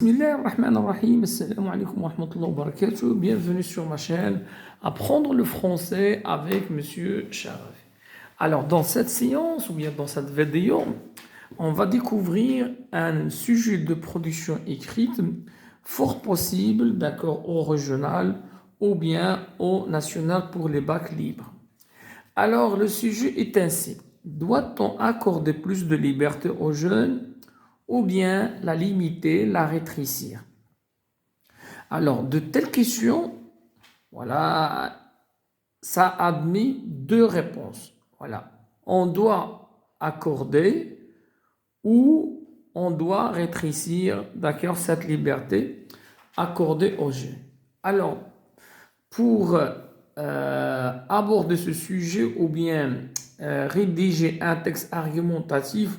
Bismillahirrahmanirrahim. Assalamu alaikum wa rahmatullahi wa barakatuh. Bienvenue sur ma chaîne Apprendre le français avec Monsieur Sharaf. Alors, dans cette séance ou bien dans cette vidéo, on va découvrir un sujet de production écrite fort possible, d'accord, au régional ou bien au national pour les bacs libres. Alors, le sujet est ainsi. Doit-on accorder plus de liberté aux jeunes ou bien la limiter, la rétrécir? Alors, de telles questions, voilà, ça admet deux réponses. Voilà, on doit accorder ou on doit rétrécir, d'accord, cette liberté accordée aux jeunes. Alors, pour aborder ce sujet ou bien rédiger un texte argumentatif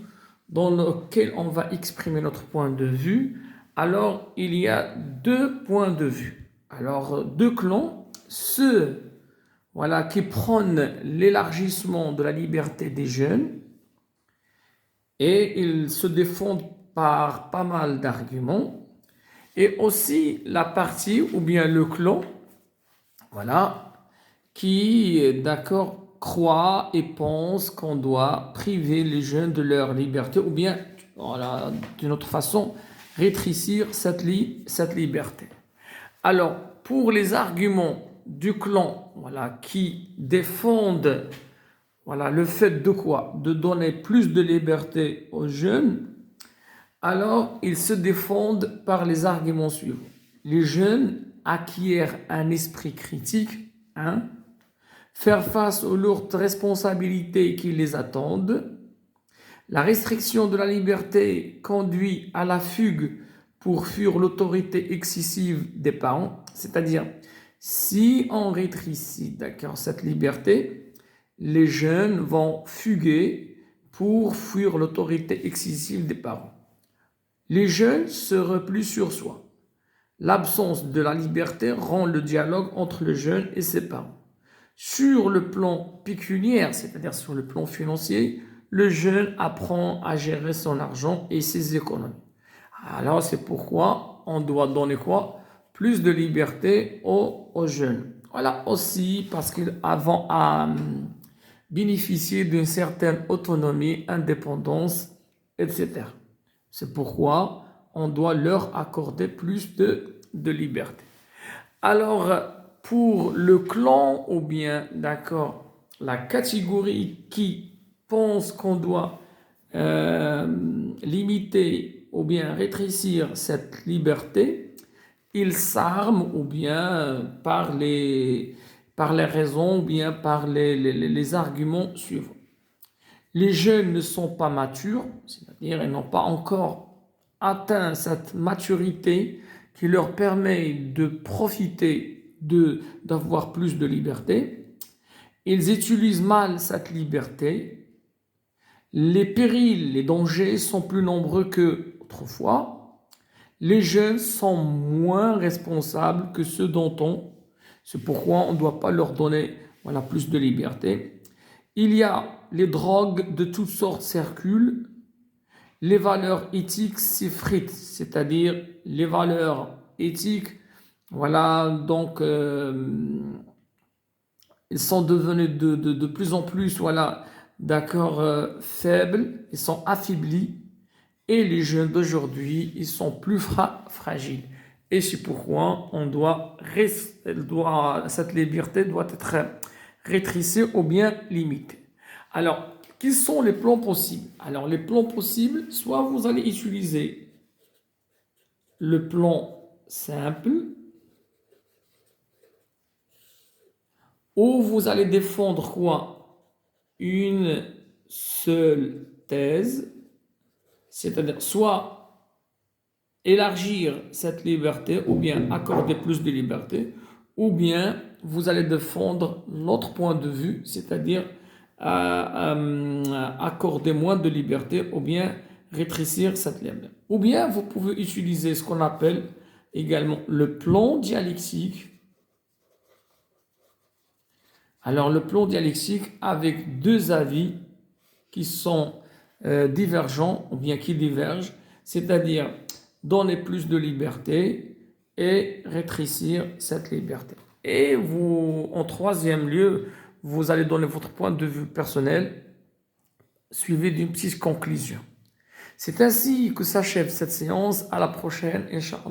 dans lequel on va exprimer notre point de vue, alors il y a deux points de vue. Alors, deux clans, ceux voilà, qui prônent l'élargissement de la liberté des jeunes et ils se défendent par pas mal d'arguments, et aussi la partie ou bien le clan voilà, qui, d'accord, croit et pense qu'on doit priver les jeunes de leur liberté ou bien, voilà, d'une autre façon, rétrécir cette liberté. Alors, pour les arguments du clan voilà, qui défendent voilà, le fait de quoi? De donner plus de liberté aux jeunes, alors ils se défendent par les arguments suivants. Les jeunes acquièrent un esprit critique, hein, faire face aux lourdes responsabilités qui les attendent. La restriction de la liberté conduit à la fugue pour fuir l'autorité excessive des parents, c'est-à-dire si on rétrécit d'accord, cette liberté, les jeunes vont fuguer pour fuir l'autorité excessive des parents. Les jeunes se replient sur soi. L'absence de la liberté rend le dialogue entre le jeune et ses parents. Sur le plan pécuniaire, c'est-à-dire sur le plan financier, le jeune apprend à gérer son argent et ses économies. Alors c'est pourquoi on doit donner quoi? Plus de liberté aux jeunes. Voilà, aussi parce qu'ils vont bénéficier d'une certaine autonomie, indépendance, etc. C'est pourquoi on doit leur accorder plus de liberté. Alors, pour le clan ou bien, d'accord, la catégorie qui pense qu'on doit limiter ou bien rétrécir cette liberté, ils s'arment ou bien par les raisons ou bien par les arguments suivants. Les jeunes ne sont pas matures, c'est-à-dire ils n'ont pas encore atteint cette maturité qui leur permet de profiter d'avoir plus de liberté. Ils utilisent mal cette liberté. Les périls, les dangers sont plus nombreux qu'autrefois. Les jeunes sont moins responsables que ceux d'antan. C'est pourquoi on ne doit pas leur donner voilà, plus de liberté. Il y a les drogues de toutes sortes circulent. Les valeurs éthiques s'effritent, c'est-à-dire les valeurs éthiques, voilà, donc ils sont devenus de plus en plus, voilà, d'accord, faibles, ils sont affaiblis, et les jeunes d'aujourd'hui, ils sont plus fragiles. Et c'est pourquoi cette liberté doit être rétrécie ou bien limitée. Alors, quels sont les plans possibles? Alors, les plans possibles, soit vous allez utiliser le plan simple, ou vous allez défendre quoi? Une seule thèse, c'est-à-dire soit élargir cette liberté, ou bien accorder plus de liberté, ou bien vous allez défendre l'autre point de vue, c'est-à-dire accorder moins de liberté ou bien rétrécir cette liberté. Ou bien vous pouvez utiliser ce qu'on appelle également le plan dialectique. Alors le plan dialectique avec deux avis qui sont divergents ou bien qui divergent, c'est-à-dire donner plus de liberté et rétrécir cette liberté. Et vous, en troisième lieu, vous allez donner votre point de vue personnel, suivi d'une petite conclusion. C'est ainsi que s'achève cette séance. À la prochaine, Inch'Allah.